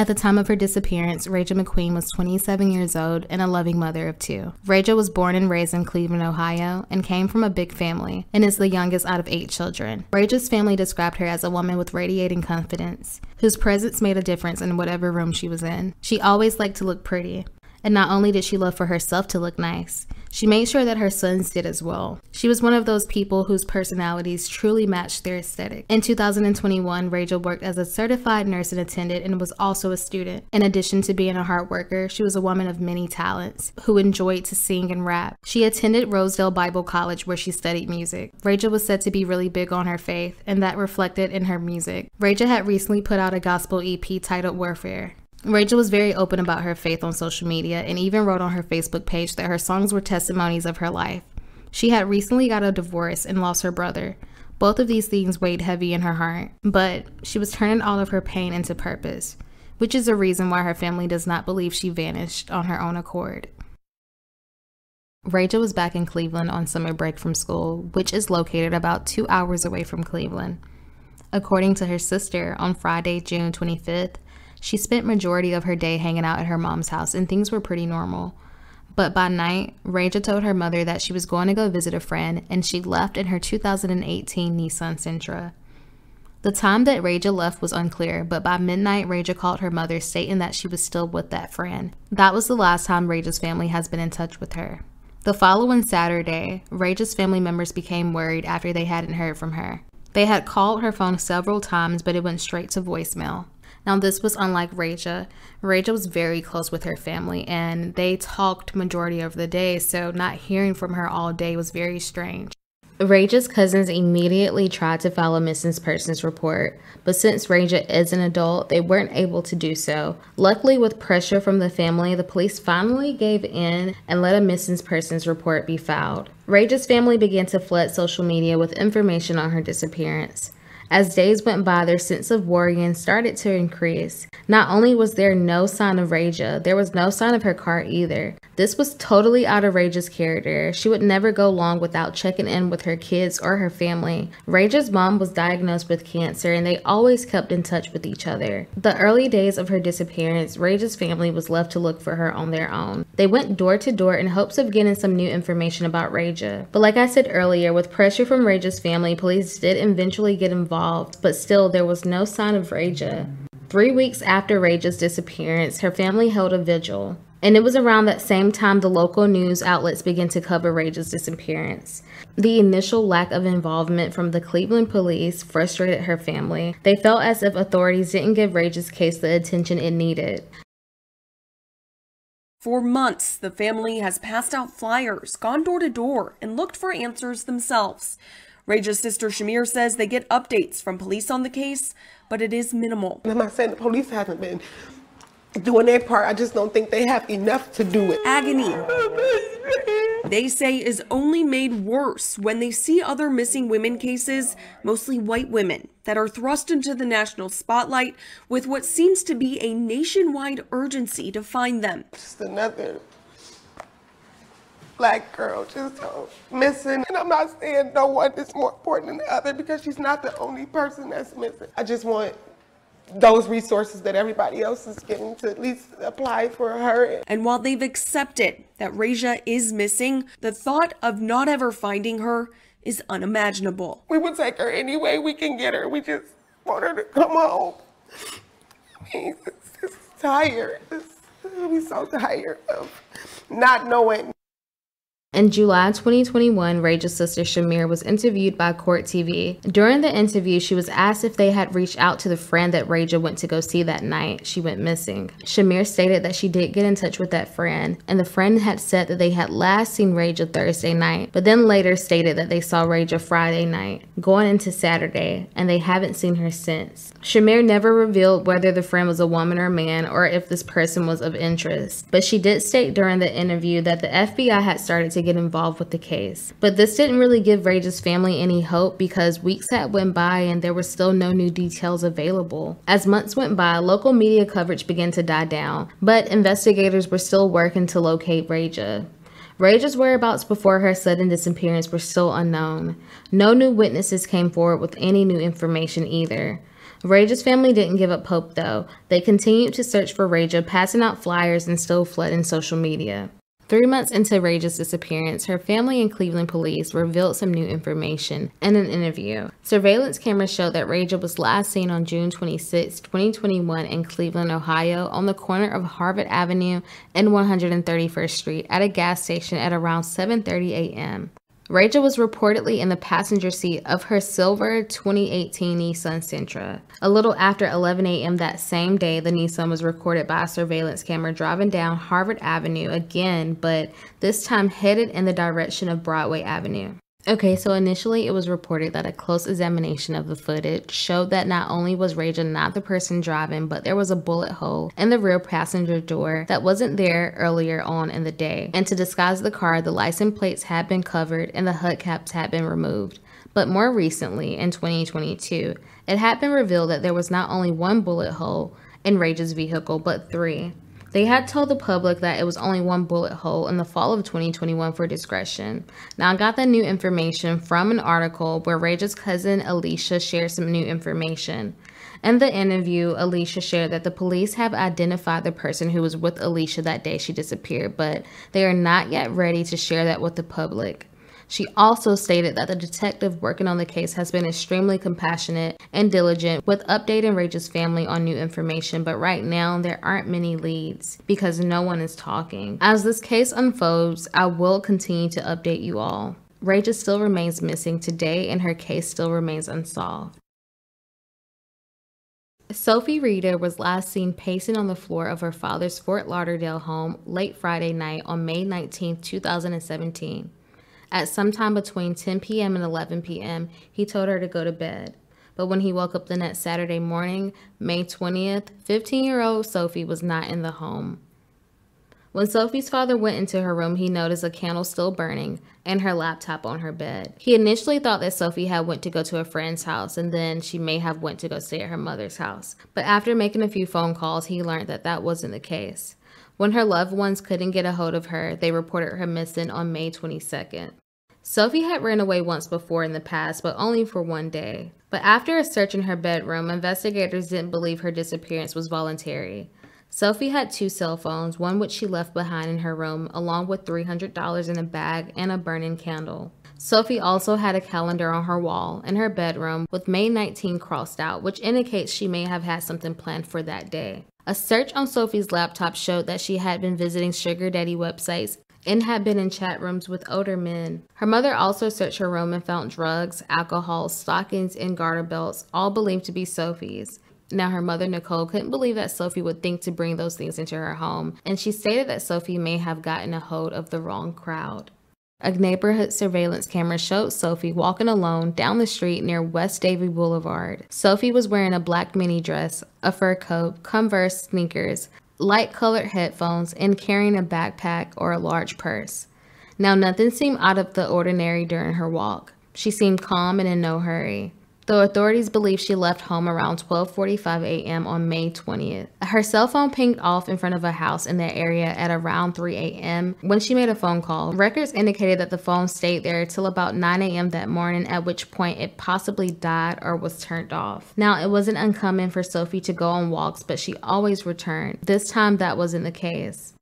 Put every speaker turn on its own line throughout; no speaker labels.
At the time of her disappearance, Rajah McQueen was 27 years old and a loving mother of 2. Rajah was born and raised in Cleveland, Ohio, and came from a big family, and is the youngest out of 8 children. Rajah's family described her as a woman with radiating confidence, whose presence made a difference in whatever room she was in. She always liked to look pretty, and not only did she love for herself to look nice, she made sure that her sons did as well. She was one of those people whose personalities truly matched their aesthetic. In 2021, Rajah worked as a certified nursing attendant and was also a student. In addition to being a hard worker, she was a woman of many talents who enjoyed to sing and rap. She attended Rosedale Bible College where she studied music. Rajah was said to be really big on her faith, and that reflected in her music. Rajah had recently put out a gospel EP titled Warfare. Rajah was very open about her faith on social media and even wrote on her Facebook page that her songs were testimonies of her life. She had recently got a divorce and lost her brother. Both of these things weighed heavy in her heart, but she was turning all of her pain into purpose, which is a reason why her family does not believe she vanished on her own accord. Rajah was back in Cleveland on summer break from school, which is located about 2 hours away from Cleveland. According to her sister, on Friday, June 25th, she spent majority of her day hanging out at her mom's house and things were pretty normal. But by night, Rajah told her mother that she was going to go visit a friend and she left in her 2018 Nissan Sentra. The time that Rajah left was unclear, but by midnight, Rajah called her mother stating that she was still with that friend. That was the last time Rajah's family has been in touch with her. The following Saturday, Rajah's family members became worried after they hadn't heard from her. They had called her phone several times, but it went straight to voicemail. Now, this was unlike Rajah. Rajah was very close with her family, and they talked majority of the day, so not hearing from her all day was very strange. Rajah's cousins immediately tried to file a missing persons report, but since Rajah is an adult, they weren't able to do so. Luckily, with pressure from the family, the police finally gave in and let a missing persons report be filed. Rajah's family began to flood social media with information on her disappearance. As days went by, their sense of worrying started to increase. Not only was there no sign of Rajah, there was no sign of her car either. This was totally out of Rajah's character. She would never go long without checking in with her kids or her family. Rajah's mom was diagnosed with cancer and they always kept in touch with each other. The early days of her disappearance, Rajah's family was left to look for her on their own. They went door to door in hopes of getting some new information about Rajah. But like I said earlier, with pressure from Rajah's family, police did eventually get involved, but still there was no sign of Rajah. 3 weeks after Rajah's disappearance, her family held a vigil. And it was around that same time the local news outlets began to cover Rajah's disappearance. The initial lack of involvement from the Cleveland police frustrated her family. They felt as if authorities didn't give Rajah's case the attention it needed.
For months, the family has passed out flyers, gone door to door, and looked for answers themselves. Rajah's sister Shamir says they get updates from police on the case, but it is minimal.
I'm not saying the police haven't been doing their part. I just don't think they have enough to do it.
Agony, they say, is only made worse when they see other missing women cases, mostly white women, that are thrust into the national spotlight with what seems to be a nationwide urgency to find them.
Just another Black girl just missing. And I'm not saying no one is more important than the other because she's not the only person that's missing. I just want those resources that everybody else is getting to at least apply for her.
And while they've accepted that Rajah is missing, the thought of not ever finding her is unimaginable.
We would take her any way we can get her. We just want her to come home. I mean, it's just tired. We're so tired of not knowing.
In July 2021, Rajah's sister Shamir was interviewed by Court TV. During the interview, she was asked if they had reached out to the friend that Rajah went to go see that night she went missing. Shamir stated that she did get in touch with that friend, and the friend had said that they had last seen Rajah Thursday night, but then later stated that they saw Rajah Friday night, going into Saturday, and they haven't seen her since. Shamir never revealed whether the friend was a woman or man, or if this person was of interest, but she did state during the interview that the FBI had started to get involved with the case. But this didn't really give Rajah's family any hope because weeks had went by and there were still no new details available. As months went by, local media coverage began to die down, but investigators were still working to locate Rajah. Rajah's whereabouts before her sudden disappearance were still unknown. No new witnesses came forward with any new information either. Rajah's family didn't give up hope, though. They continued to search for Rajah, passing out flyers and still flooding social media. 3 months into Rajah's disappearance, her family and Cleveland police revealed some new information in an interview. Surveillance cameras showed that Rajah was last seen on June 26, 2021 in Cleveland, Ohio, on the corner of Harvard Avenue and 131st Street at a gas station at around 7:30 a.m. Rajah was reportedly in the passenger seat of her silver 2018 Nissan Sentra. A little after 11 a.m. that same day, the Nissan was recorded by a surveillance camera driving down Harvard Avenue again, but this time headed in the direction of Broadway Avenue. Okay, so initially it was reported that a close examination of the footage showed that not only was Rajah not the person driving, but there was a bullet hole in the rear passenger door that wasn't there earlier on in the day. And to disguise the car, the license plates had been covered and the hubcaps had been removed. But more recently, in 2022, it had been revealed that there was not only one bullet hole in Rajah's vehicle, but 3. They had told the public that it was only one bullet hole in the fall of 2021 for discretion. Now, I got that new information from an article where Rajah's cousin Alicia shared some new information. In the interview, Alicia shared that the police have identified the person who was with Alicia that day she disappeared, but they are not yet ready to share that with the public. She also stated that the detective working on the case has been extremely compassionate and diligent with updating Rajah's family on new information, but right now there aren't many leads because no one is talking. As this case unfolds, I will continue to update you all. Rajah still remains missing today and her case still remains unsolved. Sophie Reeder was last seen pacing on the floor of her father's Fort Lauderdale home late Friday night on May 19, 2017. At some time between 10 p.m. and 11 p.m., he told her to go to bed. But when he woke up the next Saturday morning, May 20th, 15-year-old Sophie was not in the home. When Sophie's father went into her room, he noticed a candle still burning and her laptop on her bed. He initially thought that Sophie had went to go to a friend's house and then she may have went to go stay at her mother's house. But after making a few phone calls, he learned that that wasn't the case. When her loved ones couldn't get a hold of her, they reported her missing on May 22nd. Sophie had ran away once before in the past, but only for one day. But after a search in her bedroom, investigators didn't believe her disappearance was voluntary. Sophie had 2 cell phones, one which she left behind in her room, along with $300 in a bag and a burning candle. Sophie also had a calendar on her wall in her bedroom with May 19 crossed out, which indicates she may have had something planned for that day. A search on Sophie's laptop showed that she had been visiting sugar daddy websites and had been in chat rooms with older men. Her mother also searched her room and found drugs, alcohol, stockings, and garter belts, all believed to be Sophie's. Now, her mother, Nicole, couldn't believe that Sophie would think to bring those things into her home, and she stated that Sophie may have gotten a hold of the wrong crowd. A neighborhood surveillance camera showed Sophie walking alone down the street near West Davie Boulevard. Sophie was wearing a black mini dress, a fur coat, Converse sneakers, light-colored headphones, and carrying a backpack or a large purse. Now, nothing seemed out of the ordinary during her walk. She seemed calm and in no hurry. Though authorities believe she left home around 12:45 a.m. on May 20th. Her cell phone pinged off in front of a house in that area at around 3 a.m. when she made a phone call. Records indicated that the phone stayed there till about 9 a.m. that morning, at which point it possibly died or was turned off. Now, it wasn't uncommon for Sophie to go on walks, but she always returned. This time, that wasn't the case.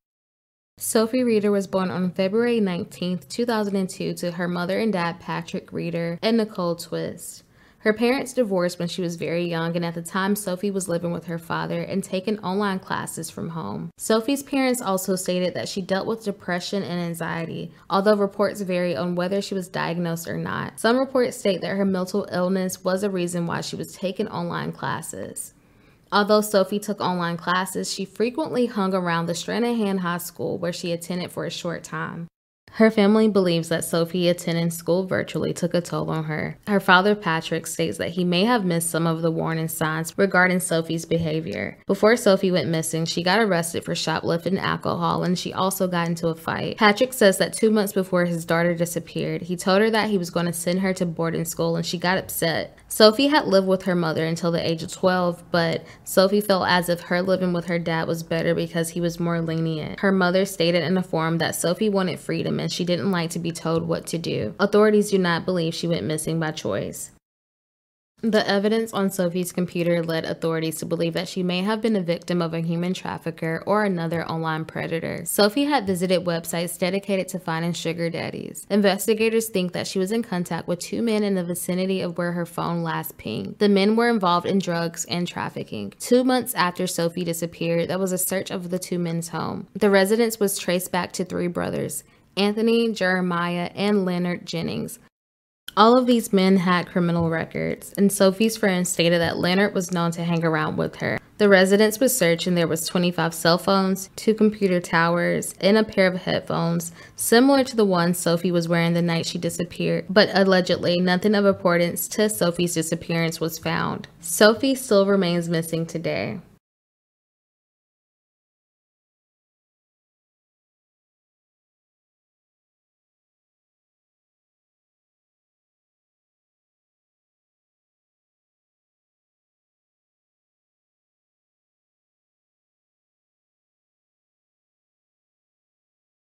Sophie Reeder was born on February 19, 2002 to her mother and dad, Patrick Reeder and Nicole Twist. Her parents divorced when she was very young, and at the time Sophie was living with her father and taking online classes from home. Sophie's parents also stated that she dealt with depression and anxiety, although reports vary on whether she was diagnosed or not. Some reports state that her mental illness was a reason why she was taking online classes. Although Sophie took online classes, she frequently hung around the Stranahan High School where she attended for a short time. Her family believes that Sophie attending school virtually took a toll on her. Her father, Patrick, states that he may have missed some of the warning signs regarding Sophie's behavior. Before Sophie went missing, she got arrested for shoplifting alcohol, and she also got into a fight. Patrick says that 2 months before his daughter disappeared, he told her that he was going to send her to boarding school, and she got upset. Sophie had lived with her mother until the age of 12, but Sophie felt as if her living with her dad was better because he was more lenient. Her mother stated in a forum that Sophie wanted freedom and she didn't like to be told what to do. Authorities do not believe she went missing by choice. The evidence on Sophie's computer led authorities to believe that she may have been a victim of a human trafficker or another online predator. Sophie had visited websites dedicated to finding sugar daddies. Investigators think that she was in contact with 2 men in the vicinity of where her phone last pinged. The men were involved in drugs and trafficking. 2 months after Sophie disappeared, there was a search of the 2 men's home. The residence was traced back to 3 brothers, Anthony, Jeremiah, and Leonard Jennings. All of these men had criminal records, and Sophie's friends stated that Leonard was known to hang around with her. The residence was searched and there was 25 cell phones, 2 computer towers, and a pair of headphones, similar to the ones Sophie was wearing the night she disappeared, but allegedly nothing of importance to Sophie's disappearance was found. Sophie still remains missing today.